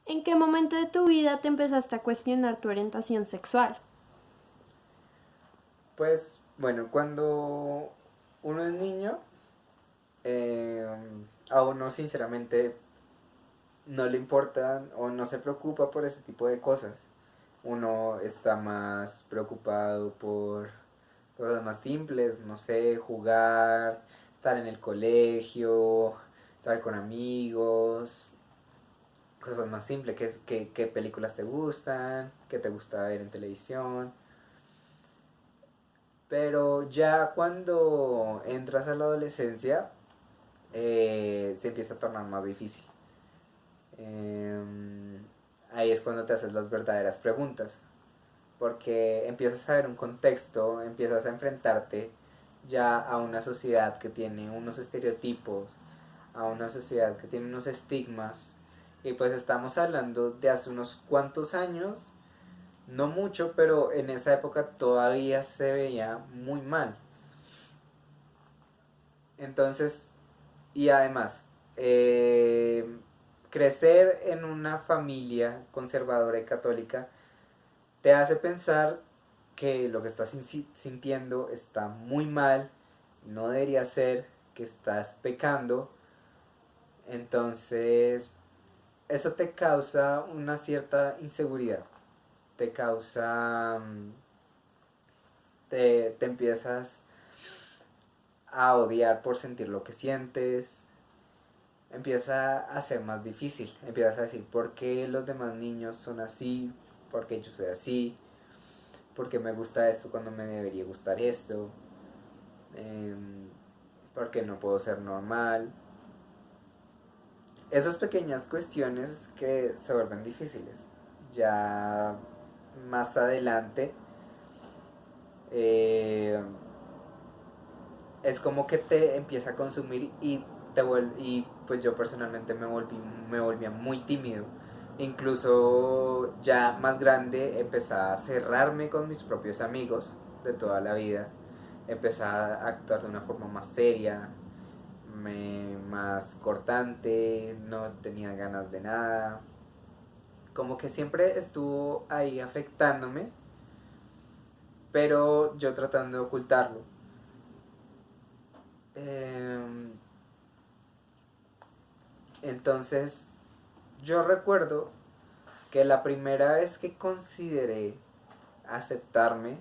¿En qué momento de tu vida te empezaste a cuestionar tu orientación sexual? Pues bueno, cuando uno es niño, eh, a uno sinceramente no le importan o no se preocupa por ese tipo de cosas. Uno está más preocupado por cosas más simples, no sé, jugar, estar en el colegio, estar con amigos, cosas más simples, qué películas te gustan, qué te gusta ver en televisión. Pero ya cuando entras a la adolescencia, se empieza a tornar más difícil. Eh, Ahí es cuando te haces las verdaderas preguntas, porque empiezas a ver un contexto, empiezas a enfrentarte ya a una sociedad que tiene unos estereotipos, a una sociedad que tiene unos estigmas, y pues estamos hablando de hace unos cuantos años, no mucho, pero en esa época todavía se veía muy mal. Entonces, y además, eh, crecer en una familia conservadora y católica te hace pensar que lo que estás sintiendo está muy mal, no debería ser, que estás pecando. Entonces, eso te causa una cierta inseguridad, te causa, te empiezas a odiar por sentir lo que sientes, empieza a ser más difícil. Empiezas a decir, ¿por qué los demás niños son así? ¿Por qué yo soy así? ¿Por qué me gusta esto cuando me debería gustar esto? Eh, ¿Por qué no puedo ser normal? Esas pequeñas cuestiones que se vuelven difíciles. Ya más adelante, eh, es como que te empieza a consumir y y pues yo personalmente me volvía muy tímido. Incluso ya más grande empecé a cerrarme con mis propios amigos de toda la vida. Empecé a actuar de una forma más seria, más cortante, no tenía ganas de nada. Como que siempre estuvo ahí afectándome, pero yo tratando de ocultarlo. Eh, entonces yo recuerdo que la primera vez que consideré aceptarme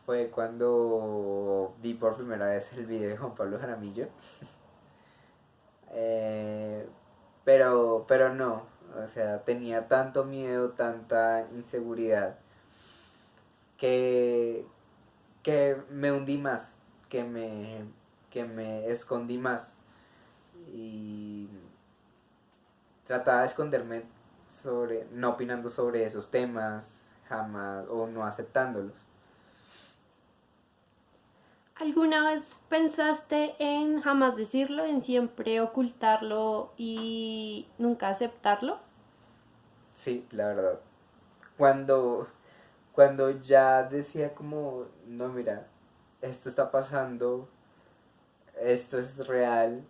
fue cuando vi por primera vez el video de Juan Pablo Jaramillo. Eh, pero no, o sea, tenía tanto miedo, tanta inseguridad, que, que me hundí más, que me, que me escondí más y trataba de esconderme sobre, no opinando sobre esos temas, jamás, o no aceptándolos. ¿Alguna vez pensaste en jamás decirlo, en siempre ocultarlo y nunca aceptarlo? Sí, la verdad. Cuando, cuando ya decía como, no, mira, esto está pasando, esto es real,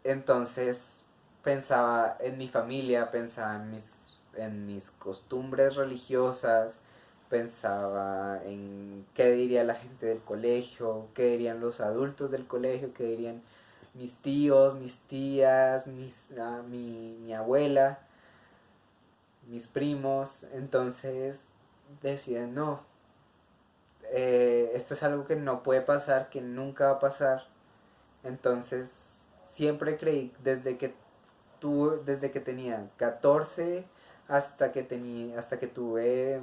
entonces pensaba en mi familia, pensaba en mis costumbres religiosas, pensaba en qué diría la gente del colegio, qué dirían los adultos del colegio, qué dirían mis tíos, mis tías, mi abuela, mis primos. Entonces decían, no, esto es algo que no puede pasar, que nunca va a pasar. Entonces siempre creí, desde que tenía 14 hasta que tuve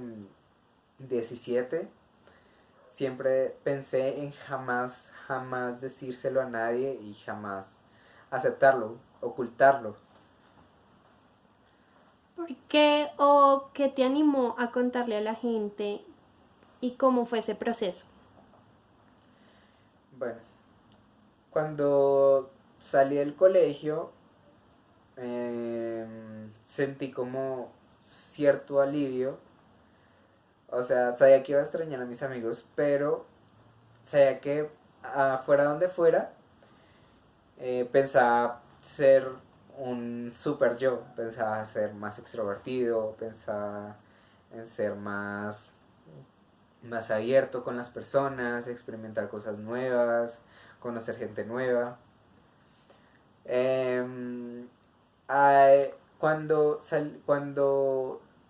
17, siempre pensé en jamás decírselo a nadie y jamás aceptarlo, ocultarlo. ¿Por qué o qué te animó a contarle a la gente y cómo fue ese proceso? Bueno, cuando salí del colegio, sentí como cierto alivio. O sea, sabía que iba a extrañar a mis amigos, pero sabía que afuera donde fuera, pensaba ser un super yo, pensaba ser más extrovertido, pensaba en ser más abierto con las personas, experimentar cosas nuevas, conocer gente nueva. Em, cuando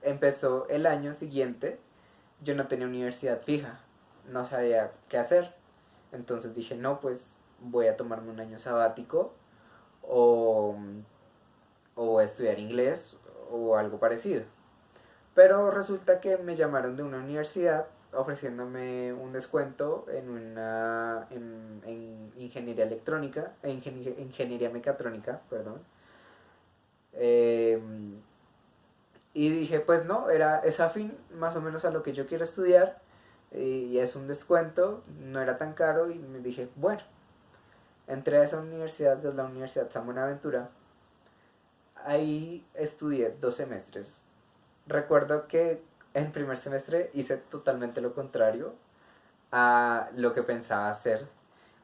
empezó el año siguiente, yo no tenía universidad fija, no sabía qué hacer. Entonces dije, no, pues voy a tomarme un año sabático o, o estudiar inglés o algo parecido. Pero resulta que me llamaron de una universidad ofreciéndome un descuento en ingeniería electrónica, ingeniería mecatrónica, perdón. Eh, y dije, pues no, es afín más o menos a lo que yo quiero estudiar y es un descuento, no era tan caro y me dije, bueno, entré a esa universidad, que es la Universidad San Buenaventura. Ahí estudié 2 semestres. Recuerdo que en primer semestre hice totalmente lo contrario a lo que pensaba hacer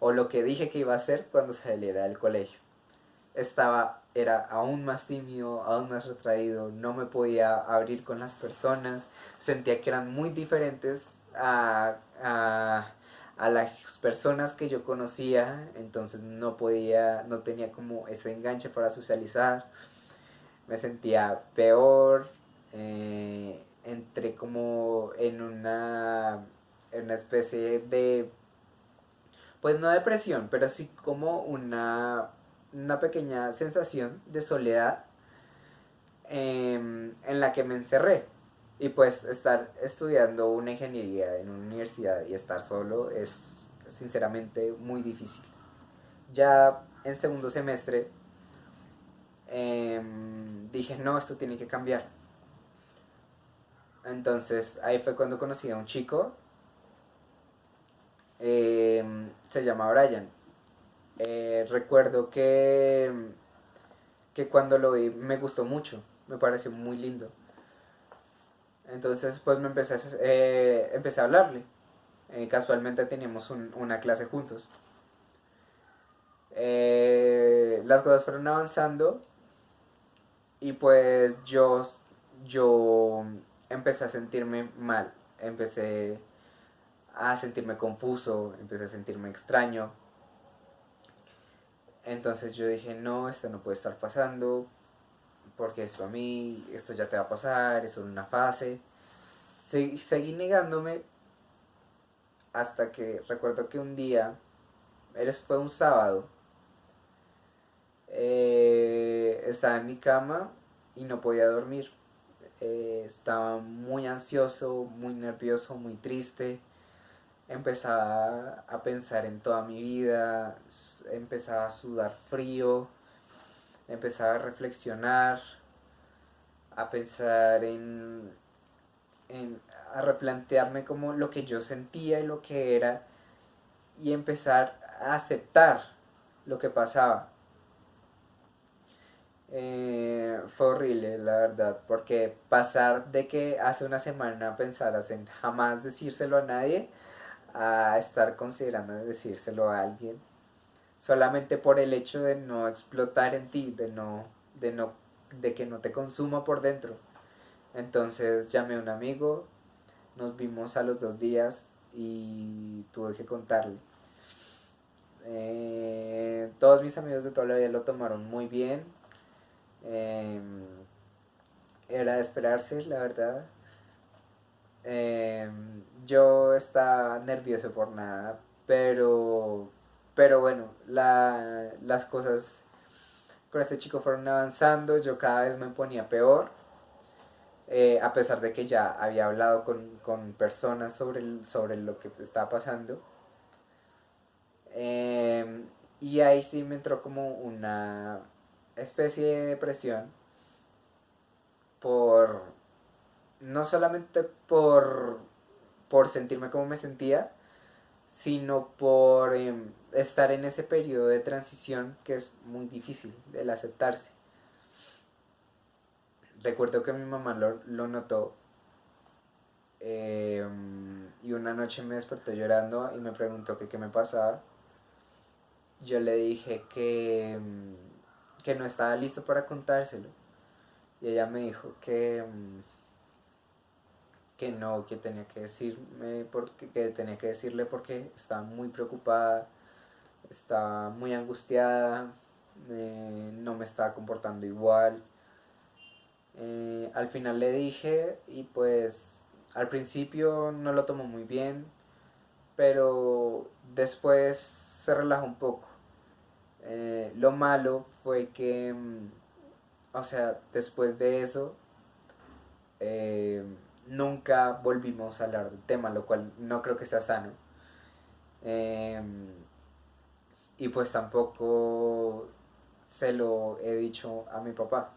o lo que dije que iba a hacer cuando saliera del colegio. Era aún más tímido, aún más retraído, no me podía abrir con las personas, sentía que eran muy diferentes a las personas que yo conocía, entonces no tenía como ese enganche para socializar, me sentía peor, entré como en una especie de, pues no depresión, pero sí como una pequeña sensación de soledad en la que me encerré. Y pues estar estudiando una ingeniería en una universidad y estar solo es sinceramente muy difícil. Ya en segundo semestre dije, no, esto tiene que cambiar. Entonces ahí fue cuando conocí a un chico, se llama Brian. Recuerdo que cuando lo vi me gustó mucho, me pareció muy lindo. Entonces pues empecé a hablarle. Casualmente teníamos una clase juntos. Las cosas fueron avanzando y pues yo empecé a sentirme mal, empecé a sentirme confuso, empecé a sentirme extraño. Entonces yo dije, no, esto no puede estar pasando, porque esto a mí, esto ya te va a pasar, es solo una fase. Seguí negándome hasta que recuerdo que un día, fue un sábado, estaba en mi cama y no podía dormir. Estaba muy ansioso, muy nervioso, muy triste. Empezaba a pensar en toda mi vida, empezaba a sudar frío, empezaba a reflexionar, a pensar a replantearme como lo que yo sentía y lo que era y empezar a aceptar lo que pasaba. Fue horrible, la verdad, porque pasar de que hace una semana pensaras en jamás decírselo a nadie a estar considerando decírselo a alguien solamente por el hecho de no explotar en ti, de no, de que no te consuma por dentro. Entonces llamé a un amigo, nos vimos a los 2 días y tuve que contarle. Todos mis amigos de toda la vida lo tomaron muy bien. Eh, Era de esperarse, la verdad. Eh, yo estaba nervioso por nada, pero bueno, las cosas con este chico fueron avanzando, yo cada vez me ponía peor, a pesar de que ya había hablado con personas sobre lo que estaba pasando. Eh, y ahí sí me entró como una especie de depresión por, no solamente por sentirme como me sentía, sino por estar en ese periodo de transición que es muy difícil el aceptarse. Recuerdo que mi mamá lo notó eh, y una noche me despertó llorando y me preguntó que qué me pasaba. Yo le dije que no estaba listo para contárselo. Y ella me dijo que no, que tenía que decirme porque, que tenía que decirle porque estaba muy preocupada, estaba muy angustiada, no me estaba comportando igual. Al final le dije y pues al principio no lo tomó muy bien, pero después se relajó un poco. Lo malo fue que, o sea, después de eso, eh, nunca volvimos a hablar del tema, lo cual no creo que sea sano. Eh, y pues tampoco se lo he dicho a mi papá.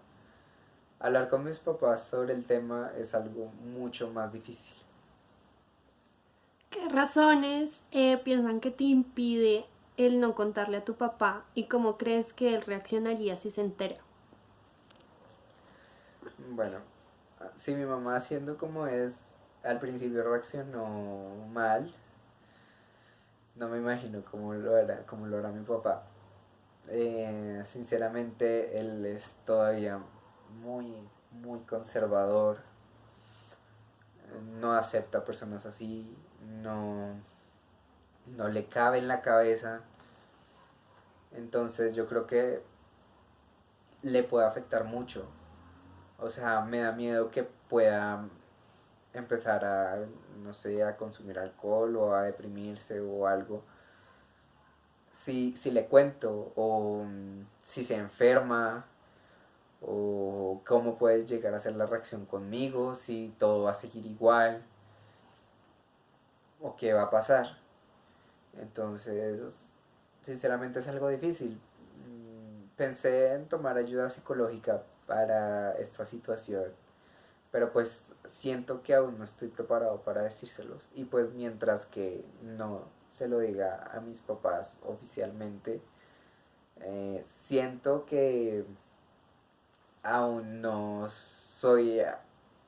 Hablar con mis papás sobre el tema es algo mucho más difícil. ¿Qué razones piensan que te impide el no contarle a tu papá y cómo crees que él reaccionaría si se entera? Bueno, si mi mamá siendo como es, al principio reaccionó mal, no me imagino cómo lo hará mi papá. Sinceramente, él es todavía muy, muy conservador, no acepta personas así, no, no le cabe en la cabeza. Entonces yo creo que le puede afectar mucho. O sea, me da miedo que pueda empezar a, no sé, a consumir alcohol o a deprimirse o algo. Si le cuento o si se enferma o cómo puede llegar a ser la reacción conmigo, si todo va a seguir igual o qué va a pasar. Entonces, sinceramente es algo difícil. Pensé en tomar ayuda psicológica para esta situación, pero pues siento que aún no estoy preparado para decírselos. Y pues mientras que no se lo diga a mis papás oficialmente, siento que aún no soy,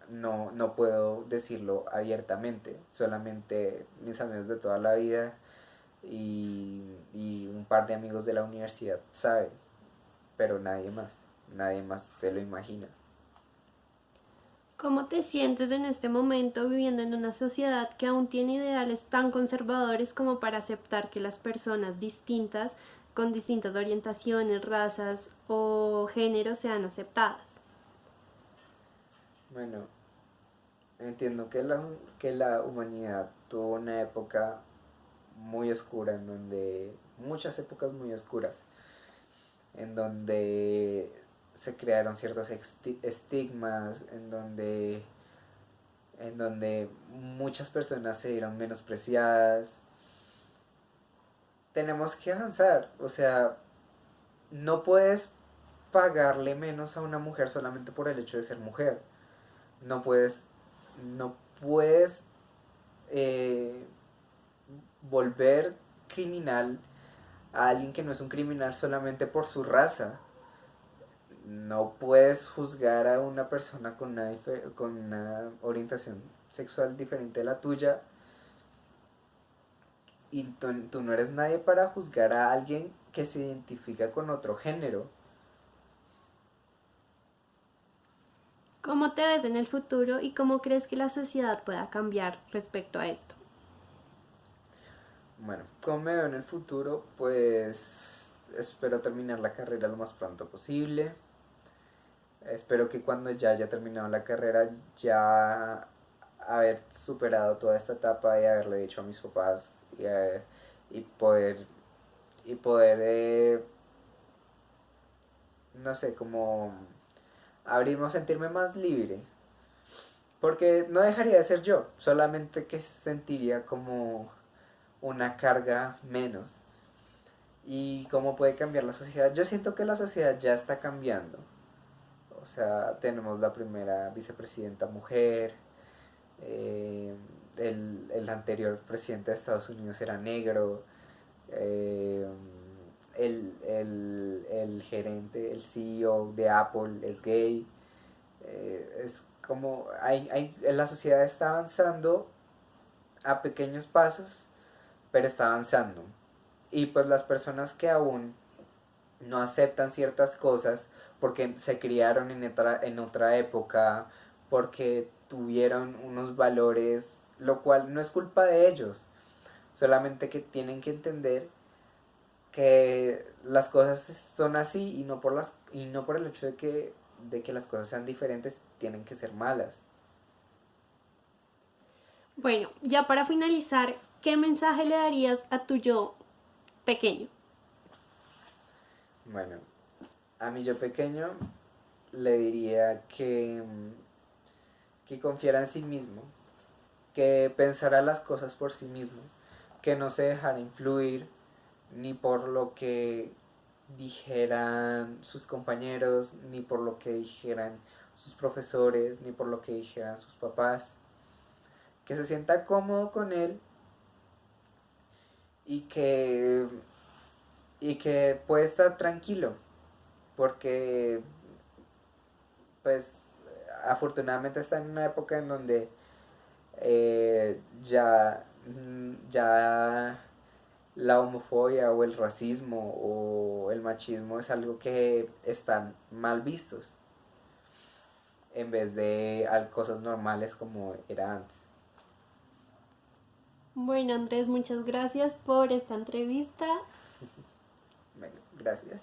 no puedo decirlo abiertamente. Solamente mis amigos de toda la vida y un par de amigos de la universidad saben, pero nadie más se lo imagina. ¿Cómo te sientes en este momento viviendo en una sociedad que aún tiene ideales tan conservadores como para aceptar que las personas distintas, con distintas orientaciones, razas o géneros sean aceptadas? Bueno, entiendo que la humanidad tuvo una época muy oscura, en donde, muchas épocas muy oscuras, en donde se crearon ciertos estigmas, en donde muchas personas se vieron menospreciadas. Tenemos que avanzar, o sea, no puedes pagarle menos a una mujer solamente por el hecho de ser mujer. No puedes, no puedes eh, volver criminal a alguien que no es un criminal solamente por su raza. No puedes juzgar a una persona con una orientación sexual diferente a la tuya y tú no eres nadie para juzgar a alguien que se identifica con otro género. ¿Cómo te ves en el futuro y cómo crees que la sociedad pueda cambiar respecto a esto? Bueno, ¿cómo me veo en el futuro? Pues espero terminar la carrera lo más pronto posible. Espero que cuando ya haya terminado la carrera ya haber superado toda esta etapa y haberle dicho a mis papás y poder no sé, como abrirme, sentirme más libre. Porque no dejaría de ser yo, solamente que sentiría como una carga menos. ¿Y cómo puede cambiar la sociedad? Yo siento que la sociedad ya está cambiando. O sea, tenemos la primera vicepresidenta mujer, eh, el anterior presidente de Estados Unidos era negro, eh, el gerente, el CEO de Apple es gay. Es como la sociedad está avanzando a pequeños pasos, pero está avanzando. Y pues las personas que aún no aceptan ciertas cosas porque se criaron en otra época, porque tuvieron unos valores, lo cual no es culpa de ellos, solamente que tienen que entender que las cosas son así y no por el hecho de que las cosas sean diferentes tienen que ser malas. Bueno, ya para finalizar, ¿qué mensaje le darías a tu yo pequeño? Bueno, a mi yo pequeño le diría que confiara en sí mismo, que pensara las cosas por sí mismo, que no se dejara influir ni por lo que dijeran sus compañeros, ni por lo que dijeran sus profesores, ni por lo que dijeran sus papás, que se sienta cómodo con él y que, y que puede estar tranquilo, porque pues afortunadamente está en una época en donde ya la homofobia o el racismo o el machismo es algo que están mal vistos en vez de cosas normales como era antes. Bueno, Andrés, muchas gracias por esta entrevista. Bueno, gracias.